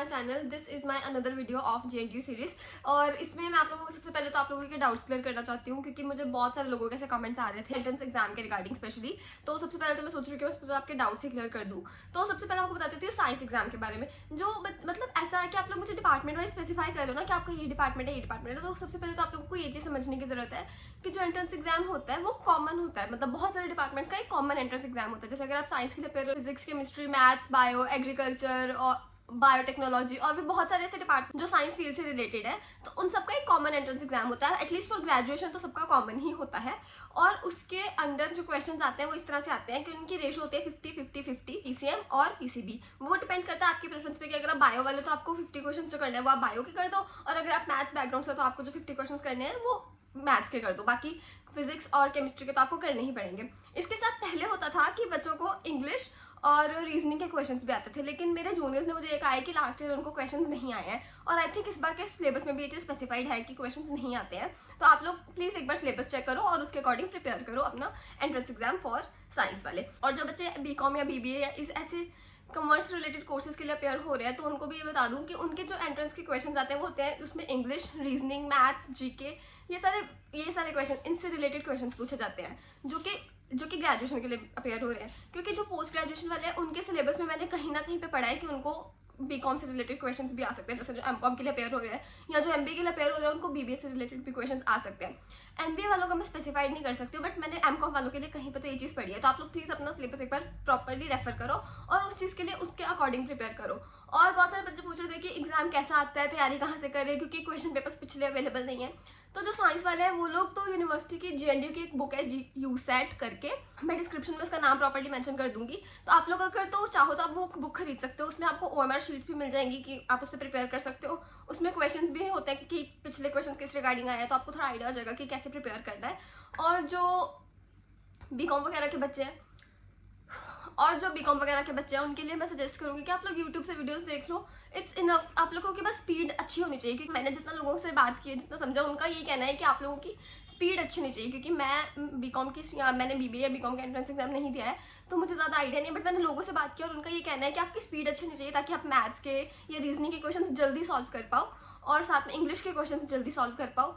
My channel. This is my another video of JNTU series. और इसमें मैं आप लोगों को सबसे पहले तो आप लोगों के डाउट्स क्लियर करना चाहती हूँ, क्योंकि मुझे बहुत सारे लोगों के ऐसे कमेंट्स आ रहे थे एंट्रेंस एग्जाम के रिगार्डिंग स्पेशली। तो सबसे पहले तो मैं सोच रही हूँ कि आपके डाउट्स ही क्लियर कर दूँ। तो सबसे पहले आपको बता देती हूँ साइंस एग्जाम के बारे में। जो मतलब ऐसा है कि आप लोग मुझे डिपार्टमेंट वाइज स्पेसिफाई करो ना कि आपका ये डिपार्टमेंट है, ये डिपार्टमेंट है। तो सबसे पहले तो आप लोगों को ये चीज़ समझने की जरूरत है कि जो एंट्रेंस एग्जाम होता है वो कॉमन होता है, मतलब बहुत सारे डिपार्टमेंट्स का एक कॉमन एंट्रेंस एग्जाम होता है। जैसे अगर आप साइंस के लिए प्रिपेयर हो, physics, chemistry, maths, bio, agriculture और बायोटेक्नोलॉजी और भी बहुत सारे ऐसे डिपार्टमेंट जो साइंस फील्ड से रिलेटेड है, तो उन सबका एक कॉमन एंट्रेंस एग्जाम होता है। एटलीस्ट फॉर ग्रेजुएशन तो सबका कॉमन ही होता है। और उसके अंदर जो क्वेश्चंस आते हैं वो इस तरह से आते हैं कि उनकी रेशो होती है 50-50-50 PCM और PCB। वो डिपेंड करता है आपकी प्रेफरेंस पे कि अगर आप बायो वाले तो आपको 50 क्वेश्चन जो करने हैं वो आप बायो के कर दो, और अगर आप मैथ्स बैकग्राउंड से तो आपको जो 50 क्वेश्चन करने हैं वो मैथ्स के कर दो। बाकी फिजिक्स और केमिस्ट्री के तो आपको करने ही पड़ेंगे। इसके साथ पहले होता था कि बच्चों को इंग्लिश और रीजनिंग के क्वेश्चंस भी आते थे, लेकिन मेरे जूनियर्स ने मुझे ये कहा है कि लास्ट ईयर उनको क्वेश्चंस नहीं आए हैं, और आई थिंक इस बार के सिलेबस में भी ये चीज़ स्पेसिफाइड है कि क्वेश्चंस नहीं आते हैं। तो आप लोग प्लीज़ एक बार सिलेबस चेक करो और उसके अकॉर्डिंग प्रिपेयर करो अपना एंट्रेंस एग्जाम फॉर साइंस वाले। और जो बच्चे BCom या BBA या इस ऐसे कॉमर्स रिलेटेड कोर्सेज के लिए अपेयर हो रहे हैं, तो उनको भी ये बता दूं कि उनके जो एंट्रेंस के क्वेश्चंस आते हैं वो होते हैं उसमें इंग्लिश, रीजनिंग, मैथ्स, GK, ये सारे क्वेश्चन, इनसे रिलेटेड क्वेश्चंस पूछे जाते हैं जो कि ग्रेजुएशन के लिए अपेयर हो रहे हैं। क्योंकि जो पोस्ट ग्रेजुएशन वाले हैं उनके सिलेबस में मैंने कहीं ना कहीं पे पढ़ा है कि उनको BCom से रिलेटेड क्वेश्चंस भी आ सकते हैं, जैसे जो MCom के लिए अपेयर हो रहे हैं या जो MBA के लिए अपेयर हो रहे हैं उनको BBA से रिलेटेड भी क्वेश्चंस आ सकते हैं। MBA वालों का मैं स्पेसिफाइड नहीं कर सकती हूँ, बट मैंने MCom वालों के लिए कहीं पर तो ये चीज़ पढ़ी है। तो आप लोग प्लीज़ अपना सिलेबस एक बार प्रॉपरली रेफर करो और उस चीज़ के लिए उसके अकॉर्डिंग प्रिपेयर करो। और बहुत सारे बच्चे पूछ रहे थे कि एग्जाम कैसा आता है, तैयारी कहाँ से करें, क्योंकि क्वेश्चन पेपर्स पिछले अवेलेबल नहीं है। तो जो साइंस वाले हैं वो लोग तो यूनिवर्सिटी की JNTU की एक बुक है USAT करके, मैं डिस्क्रिप्शन में उसका नाम प्रॉपर्ली मेंशन कर दूंगी। तो आप लोग अगर तो चाहो तो आप वो बुक खरीद सकते हो। उसमें आपको OMR शीट्स भी मिल जाएंगी कि आप उससे प्रिपेयर कर सकते हो। उसमें क्वेश्चंस भी होते हैं कि पिछले क्वेश्चंस किस रिगार्डिंग आए हैं, तो आपको थोड़ा आइडिया हो जाएगा कि कैसे प्रिपेयर करना है। और जो BCom वगैरह के बच्चे हैं उनके लिए मैं सजेस्ट करूंगी कि आप लोग YouTube से वीडियोस देख लो। It's enough. आप लोगों के पास स्पीड अच्छी होनी चाहिए, क्योंकि मैंने जितना लोगों से बात की है, जितना समझा, उनका ये कहना है कि आप लोगों की स्पीड अच्छी होनी चाहिए। क्योंकि मैं BCom की या मैंने BBA या BCom का एंट्रेंस एग्जाम नहीं दिया है, तो मुझे ज़्यादा आइडिया नहीं है, बट मैंने लोगों से बात किया और उनका ये कहना है कि आपकी स्पीड अच्छी होनी चाहिए ताकि आप मैथ्स के या रीजनिंग के क्वेश्चन जल्दी सॉल्व कर पाओ और साथ में इंग्लिश के क्वेश्चन जल्दी सॉल्व कर पाओ।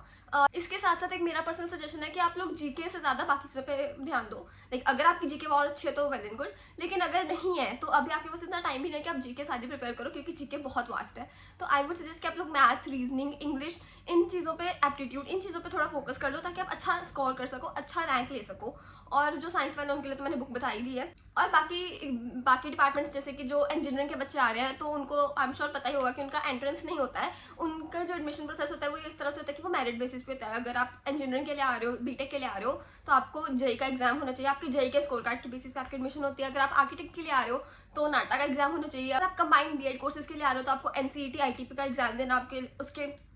इसके साथ साथ एक मेरा पर्सनल सजेशन है कि आप लोग GK से ज़्यादा बाकी चीज़ों पे ध्यान दो। लाइक अगर आपकी GK बहुत अच्छी है तो वेल एंड गुड, लेकिन अगर नहीं है तो अभी आपके पास इतना टाइम भी नहीं है कि आप GK सारी प्रिपेयर करो, क्योंकि GK बहुत वास्ट है। तो आई वुड सजेस्ट कि आप लोग मैथ्स, रीजनिंग, इंग्लिश, इन चीज़ों पे, एप्टीट्यूड, इन चीज़ों पे थोड़ा फोकस कर लो ताकि आप अच्छा स्कोर कर सको, अच्छा रैंक ले सको। और जो साइंस वाले उनके लिए तो मैंने बुक बताई दी है। और बाकी डिपार्टमेंट्स जैसे कि जो इंजीनियरिंग के बच्चे आ रहे हैं, तो उनको आई एम श्योर पता ही होगा कि उनका एंट्रेंस नहीं होता है। उनका जो एडमिशन प्रोसेस होता है वो इस तरह से होता है कि वो मेरिट बेसिस पे होता है। अगर आप इंजीनियरिंग के लिए आ रहे हो, BTech के लिए आ रहे हो, तो आपको JEE का एग्जाम होना चाहिए। आपके JEE के स्कोर कार्ड के बेसिस पे आपकी एडमिशन होती है। अगर आप आर्किटेक्ट के लिए आ रहे हो तो नाटा का एग्जाम होना चाहिए। अगर आप कंबाइंड BEd कोर्सेज के लिए आ रहे हो तो आपको NCET ITP का एग्जाम देना, आपके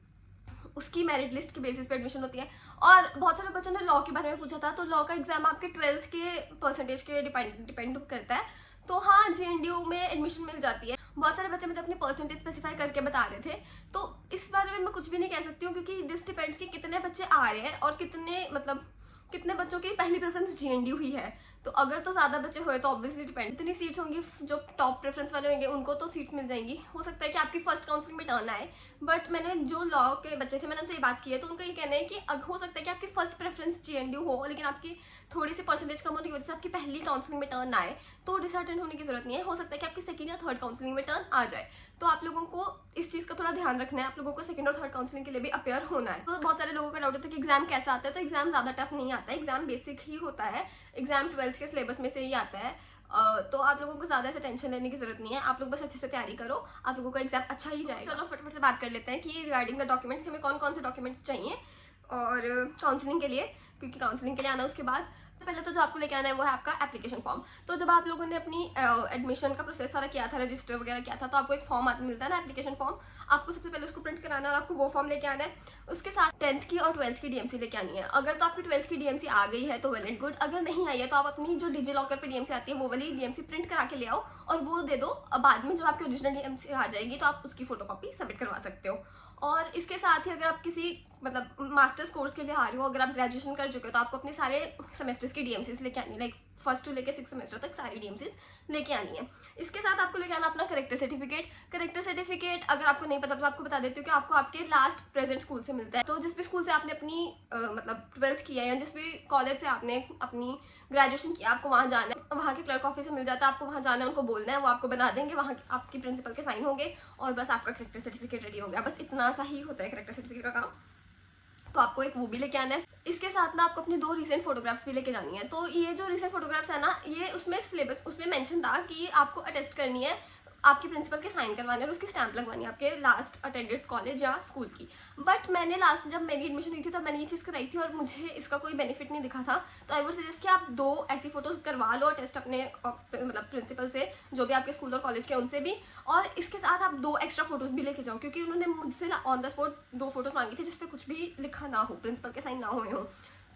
उसकी मेरिट लिस्ट के बेसिस पे एडमिशन होती है। और बहुत सारे बच्चों ने लॉ के बारे में पूछा था, तो लॉ का एग्जाम आपके 12th के परसेंटेज के डिपेंड करता है। तो हाँ, JNTU में एडमिशन मिल जाती है। बहुत सारे बच्चे मुझे अपनी परसेंटेज स्पेसिफाई करके बता रहे थे, तो इस बारे में मैं कुछ भी नहीं कह सकती हूँ, क्योंकि दिस डिपेंड्स कि कितने बच्चे आ रहे हैं और कितने बच्चों की पहली प्रेफरेंस JNTU ही है। तो अगर तो ज़्यादा बच्चे हुए तो ऑब्वियसली डिपेंड, जितनी सीट्स होंगी जो टॉप प्रेफरेंस वाले होंगे उनको तो सीट्स मिल जाएंगी। हो सकता है कि आपकी फर्स्ट काउंसलिंग में टर्न आए, बट मैंने जो लॉ के बच्चे थे मैंने उनसे ये बात की है, तो उनका ये कहना है कि हो सकता है कि आपकी फर्स्ट प्रेफरेंस JNTU हो, लेकिन आपकी थोड़ी सी परसेंटेज कम होने की वजह से आपकी पहली काउंसलिंग में टर्न आए, तो डिसअर्टेन होने की जरूरत नहीं है। हो सकता है कि आपकी सेकंड या थर्ड काउंसलिंग में टर्न आ जाए। तो आप लोगों को इस चीज़ का थोड़ा ध्यान रखना है। आप लोगों को सेकंड और थर्ड काउंसलिंग के लिए भी अपेयर होना है। तो बहुत सारे लोगों का डाउट होता है कि एग्जाम कैसा आता है। तो एग्जाम ज़्यादा टफ नहीं आता है, एग्जाम बेसिक ही होता है। एग्जाम 12th के सिलेबस में से ही आता है। तो आप लोगों को ज़्यादा ऐसे टेंशन लेने की जरूरत नहीं है। आप लोग बस अच्छे से तैयारी करो, आप लोगों का एग्जाम अच्छा ही जाएगा। चलो फटाफट से बात कर लेते हैं कि रिगार्डिंग द डॉक्यूमेंट्स, हमें कौन कौन से डॉक्यूमेंट्स चाहिए और काउंसलिंग के लिए, क्योंकि काउंसलिंग के लिए आना उसके बाद पहले तो जो आपको लेके आना है वो है आपका एप्लीकेशन फॉर्म। तो जब आप लोगों ने अपनी एडमिशन का प्रोसेस सारा किया था, रजिस्टर वगैरह किया था, तो आपको एक फॉर्म मिलता है ना, एप्लीकेशन फॉर्म। आपको सबसे पहले उसको प्रिंट कराना है और आपको वो फॉर्म लेके आना है। उसके साथ 10th की और 12th की DMC लेके आनी है। अगर तो आपकी 12th की DMC आ गई है तो वेल एंड गुड, अगर नहीं आई है तो आप अपनी जो डिजिलॉकर पे DMC आती है वो वाली DMC प्रिंट करा के ले आओ और वो दे दो। बाद में जब आपकी ओरिजिनल DMC आ जाएगी तो आप उसकी फोटोकॉपी सबमिट करवा सकते हो। और इसके साथ ही अगर आप किसी मास्टर्स कोर्स के लिए आ रहे हो, अगर आप ग्रेजुएशन कर चुके हो, तो आपको अपने सारे सेमेस्टर्स की DMCs लेके आनी है। लाइक फर्स्ट टू लेके 6 सेमेस्टर तक सारी DMCs लेके आनी है। इसके साथ आपको लेके आना अपना करेक्टर सर्टिफिकेट। करेक्टर सर्टिफिकेट अगर आपको नहीं पता तो आपको बता देती हूँ कि आपको आपके लास्ट प्रेजेंट स्कूल से मिलता है। तो जिस भी स्कूल से आपने अपनी मतलब 12th किया है या जिस भी कॉलेज से आपने अपनी ग्रेजुएशन किया, आपको वहाँ जाना है, वहाँ के क्लर्क ऑफिस से मिल जाता है, आपको वहाँ जाना है, उनको बोलना है, वो आपको बना देंगे, वहाँ आपकी प्रिंसिपल के साइन होंगे और बस आपका करेक्टर सर्टिफिकेट रेडी हो गया। बस इतना सा ही होता है करेक्टर सर्टिफिकेट का काम। तो आपको एक वो भी लेके आना है। इसके साथ ना आपको अपनी 2 रीसेंट फोटोग्राफ्स भी लेके जानी है। तो ये जो रीसेंट फोटोग्राफ्स है ना, ये उसमें सिलेबस उसमें मेंशन था कि आपको अटेस्ट करनी है, आपके प्रिंसिपल के साइन करवाने और उसकी स्टैंप लगवानी है आपके लास्ट अटेंडेड कॉलेज या स्कूल की। बट मैंने लास्ट जब मेरी एडमिशन हुई थी तब मैंने ये चीज़ कराई थी और मुझे इसका कोई बेनिफिट नहीं दिखा था। तो आई वुड सजेस्ट कि आप 2 ऐसी फोटोज़ करवा लो टेस्ट अपने मतलब प्रिंसिपल से, जो भी आपके स्कूल और कॉलेज के उनसे भी। और इसके साथ आप 2 एक्स्ट्रा फोटोज़ भी लेके जाओ, क्योंकि उन्होंने मुझसे ऑन द स्पॉट 2 फोटोज़ मांगी थी जिसपे कुछ भी लिखा ना हो, प्रिंसिपल के साइन ना हुए हों।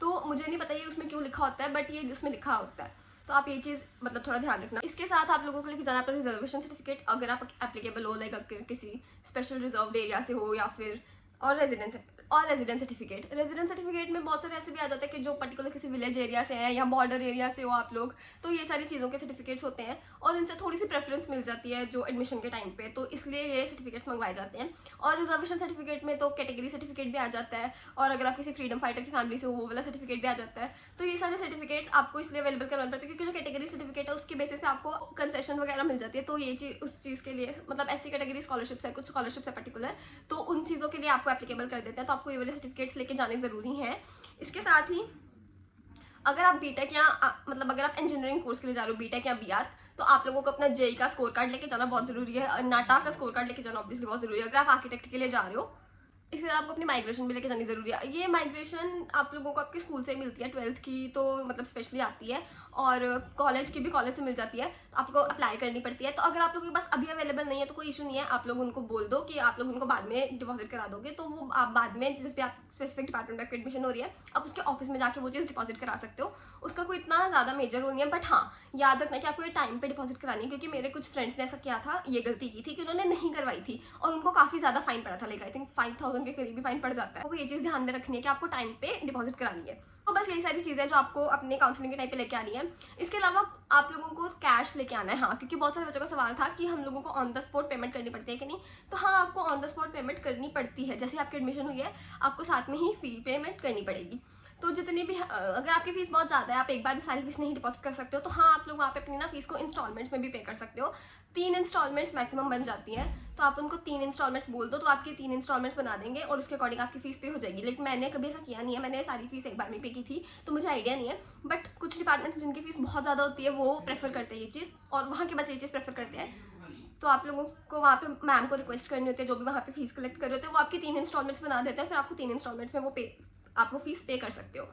तो मुझे नहीं पता ये उसमें क्यों लिखा होता है, बट ये उसमें लिखा होता है, तो आप ये चीज़ मतलब थोड़ा ध्यान रखना। इसके साथ आप लोगों को लेके जाना अपना रिजर्वेशन सर्टिफिकेट, अगर आप एप्लीकेबल हो, लाइक किसी स्पेशल रिजर्व एरिया से हो या फिर और रेजिडेंस सर्टिफिकेट। रेजिडेंस सर्टिफिकेट में बहुत सारे ऐसे भी आ जाते हैं कि जो पर्टिकुलर किसी विलेज एरिया से हैं या बॉर्डर एरिया से हो आप लोग, तो ये सारी चीज़ों के सर्टिफिकेट्स होते हैं और इनसे थोड़ी सी प्रेफरेंस मिल जाती है जो एडमिशन के टाइम पे, तो इसलिए ये सर्टिफिकेट्स मंगवाए जाते हैं। और रिजर्वेशन सर्टिफिकेट में तो कैटेगरी सर्टिफिकेट भी आ जाता है, और अगर आप किसी फ्रीडम फाइटर की फैमिली से हो वो वाला सर्टिफिकेट भी आ जाता है। तो ये सारे सर्टिफिकेट्स आपको इसलिए अवेलेबल करवाना पड़ता है क्योंकि जो कैटेगरी सर्टिफिकेट है उसके बेसिस पे आपको कंसेशन वगैरह मिल जाती है। तो ये चीज़ उस चीज़ के लिए मतलब ऐसी कैटेगरी स्कॉलरशिप्स है, कुछ स्कॉलरशिप्स है पर्टिकुलर, तो उन चीज़ों के लिए आपको एप्लीकेबल कर देते हैं। तो आपको ये वाले सर्टिफिकेट्स लेके जाने ज़रूरी हैं। इसके साथ ही अगर आप बीटेक या मतलब अगर आप इंजीनियरिंग कोर्स के लिए जा रहे हो, बीटेक या बीआर, तो आप लोगों को अपना जेई का स्कोर कार्ड लेके जाना बहुत जरूरी है, नाटा का स्कोर कार्ड लेके जाना ऑब्वियसली बहुत जरूरी है। अगर आप आर्किटेक्ट के लिए जा रहे हो, इसके साथ आपको अपनी माइग्रेशन भी लेके जानी जरूरी है। ये माइग्रेशन आप लोगों को आपके स्कूल से मिलती है, 12th की तो मतलब स्पेशली आती है, और कॉलेज की भी कॉलेज से मिल जाती है, आपको अप्लाई करनी पड़ती है। तो अगर आप लोगों के पास अभी अवेलेबल नहीं है तो कोई इशू नहीं है, आप लोग उनको बोल दो कि आप लोग उनको बाद में डिपॉजिट करा दोगे, तो वो आप बाद में जिस भी आप स्पेसिफिक डिपार्टमेंट में आपकी एडमिशन हो रही है आप उसके ऑफिस में जाके वो चीज़ डिपॉजिट करा सकते हो। उसका कोई इतना ज़्यादा मेजर रोल नहीं है, बट हाँ याद रखना कि आपको ये टाइम पे डिपॉजिट करानी है, क्योंकि मेरे कुछ फ्रेंड्स ने ऐसा किया था, ये गलती की थी कि उन्होंने नहीं करवाई थी और उनको काफ़ी ज़्यादा फाइन पड़ा था, लाइक आई थिंक 5000 के करीब भी फाइन पड़ जाता है। तो ये चीज़ ध्यान में रखनी है कि आपको टाइम पे डिपॉजिट करानी है। तो बस यही सारी चीज़ें जो आपको अपने काउंसलिंग के टाइम पे लेके आनी है। इसके अलावा आप लोगों को कैश लेके आना है, हाँ, क्योंकि बहुत सारे बच्चों का सवाल था कि हम लोगों को ऑन द स्पॉट पेमेंट करनी पड़ती है कि नहीं। तो हाँ, आपको ऑन द स्पॉट पेमेंट करनी पड़ती है, जैसे आपकी एडमिशन हुई है आपको साथ में ही फी पेमेंट करनी पड़ेगी। तो जितनी भी अगर आपकी फीस बहुत ज़्यादा है, आप एक बार में सारी फीस नहीं डिपॉजिट कर सकते हो, तो हाँ आप लोग वहाँ पे अपनी ना फीस को इंस्टॉलमेंट्स में भी पे कर सकते हो। 3 इंस्टॉलमेंट्स मैक्सिमम बन जाती हैं, तो आप उनको 3 इंस्टॉलमेंट्स बोल दो तो आपकी 3 इंस्टॉलमेंट्स बना देंगे और उसके अकॉर्डिंग आपकी फीस पे हो जाएगी। लेकिन मैंने कभी ऐसा किया नहीं है, मैंने सारी फीस एक बार में पे की थी, तो मुझे आइडिया नहीं है। बट कुछ डिपार्टमेंट्स जिनकी फीस बहुत ज़्यादा होती है वो प्रेफर करते हैं ये चीज़, और वहाँ के बच्चे ये चीज़ प्रेफर करते हैं। तो आप लोगों को वहाँ पे मैम को रिक्वेस्ट करनी होती है, जो भी वहाँ पे फीस कलेक्ट कर रहे होते हैं वो आपकी 3 इंस्टॉलमेंट्स बना देते हैं, फिर आपको 3 इंस्टॉलमेंट्स में आप वो फीस पे कर सकते हो।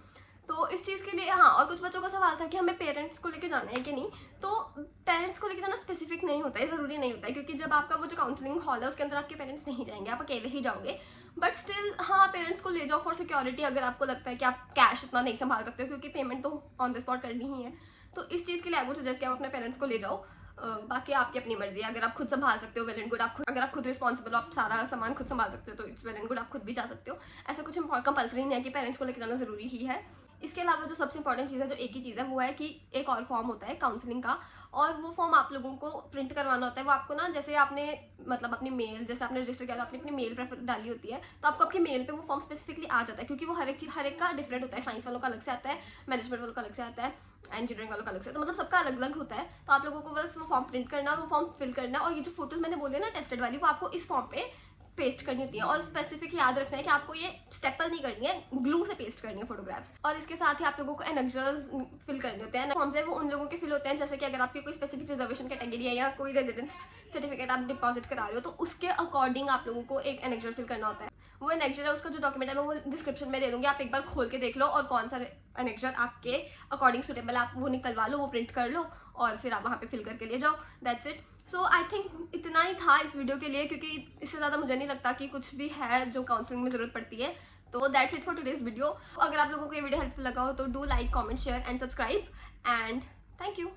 तो इस चीज़ के लिए हाँ, और कुछ बच्चों का सवाल था कि हमें पेरेंट्स को लेके जाना है कि नहीं। तो पेरेंट्स को लेके जाना स्पेसिफिक नहीं होता है, ज़रूरी नहीं होता है, क्योंकि जब आपका वो जो काउंसलिंग हॉल है उसके अंदर आपके पेरेंट्स नहीं जाएंगे, आप अकेले ही जाओगे। बट स्टिल हाँ, पेरेंट्स को ले जाओ फॉर सिक्योरिटी, अगर आपको लगता है कि आप कैश इतना नहीं संभाल सकते हो, क्योंकि पेमेंट तो ऑन द स्पॉट करनी ही है। तो इस चीज़ के लिए आई वुड सजेस्ट कि आप अपने पेरेंट्स को ले जाओ। बाकी आपकी अपनी मर्जी है, अगर आप खुद संभाल सकते हो वेल एंड गुड, अगर आप खुद रिस्पॉन्सिबल हो, आप सारा सामान खुद संभाल सकते हो तो इट्स वेल एंड गुड, आप खुद भी जा सकते हो। ऐसा कुछ कंपल्सरी नहीं है कि पेरेंट्स को लेकर जाना ज़रूरी ही है। इसके अलावा जो सबसे इंपॉर्टेंट चीज़ है, जो एक ही चीज़ है, वो है कि एक और फॉर्म होता है काउंसलिंग का, और वो फॉर्म आप लोगों को प्रिंट करवाना होता है। वो आपको ना, जैसे आपने मतलब अपनी मेल, जैसे आपने रजिस्टर किया तो आपने अपनी मेल प्रेफर डाली होती है, तो आपको आपकी मेल पे वो फॉर्म स्पेसिफिकली आ जाता है, क्योंकि वो हर एक का डिफरेंट होता है। साइंस वालों का अलग से आता है, मैनेजमेंट वालों का अलग से आता है, इंजीनियरिंग वालों का अलग से, तो मतलब सबका अलग अलग होता है। तो आप लोगों को बस वो फॉर्म प्रिंट करना और वो फॉर्म फिल करना, और ये जो फोटोज मैंने बोले ना टेस्टेड वाली, वो आपको इस फॉर्म पे पेस्ट करनी होती है। और स्पेसिफिक याद रखना है कि आपको ये स्टेपल नहीं करनी है, ग्लू से पेस्ट करनी है फोटोग्राफ्स। और इसके साथ ही आप लोगों को एनेक्जर्स फिल करने होते हैं। फॉर्म्स है वो उन लोगों के फिल होते हैं, जैसे कि अगर आपकी कोई स्पेसिफिक रिजर्वेशन कैटेगरी है या कोई रेजिडेंस सर्टिफिकेट आप डिपॉजिट करा रहे हो, तो उसके अकॉर्डिंग आप लोगों को एक एनेक्जर फिल करना होता है। वो एनेक्जर है, उसका जो डॉक्यूमेंट है मैं वो डिस्क्रिप्शन में दे दूंगी, आप एक बार खोल के देख लो और कौन सा एनेक्जर आपके अकॉर्डिंग सुटेबल, आप वो निकलवा लो, वो प्रिंट कर लो और फिर आप वहाँ पे फिल करके ले जाओ। That's it. So I think इतना ही था इस वीडियो के लिए, क्योंकि इससे ज़्यादा मुझे नहीं लगता कि कुछ भी है जो काउंसलिंग में ज़रूरत पड़ती है। तो that's it for today's video. अगर आप लोगों को ये वीडियो हेल्पफुल लगा हो तो do like, comment, share and subscribe, and thank you.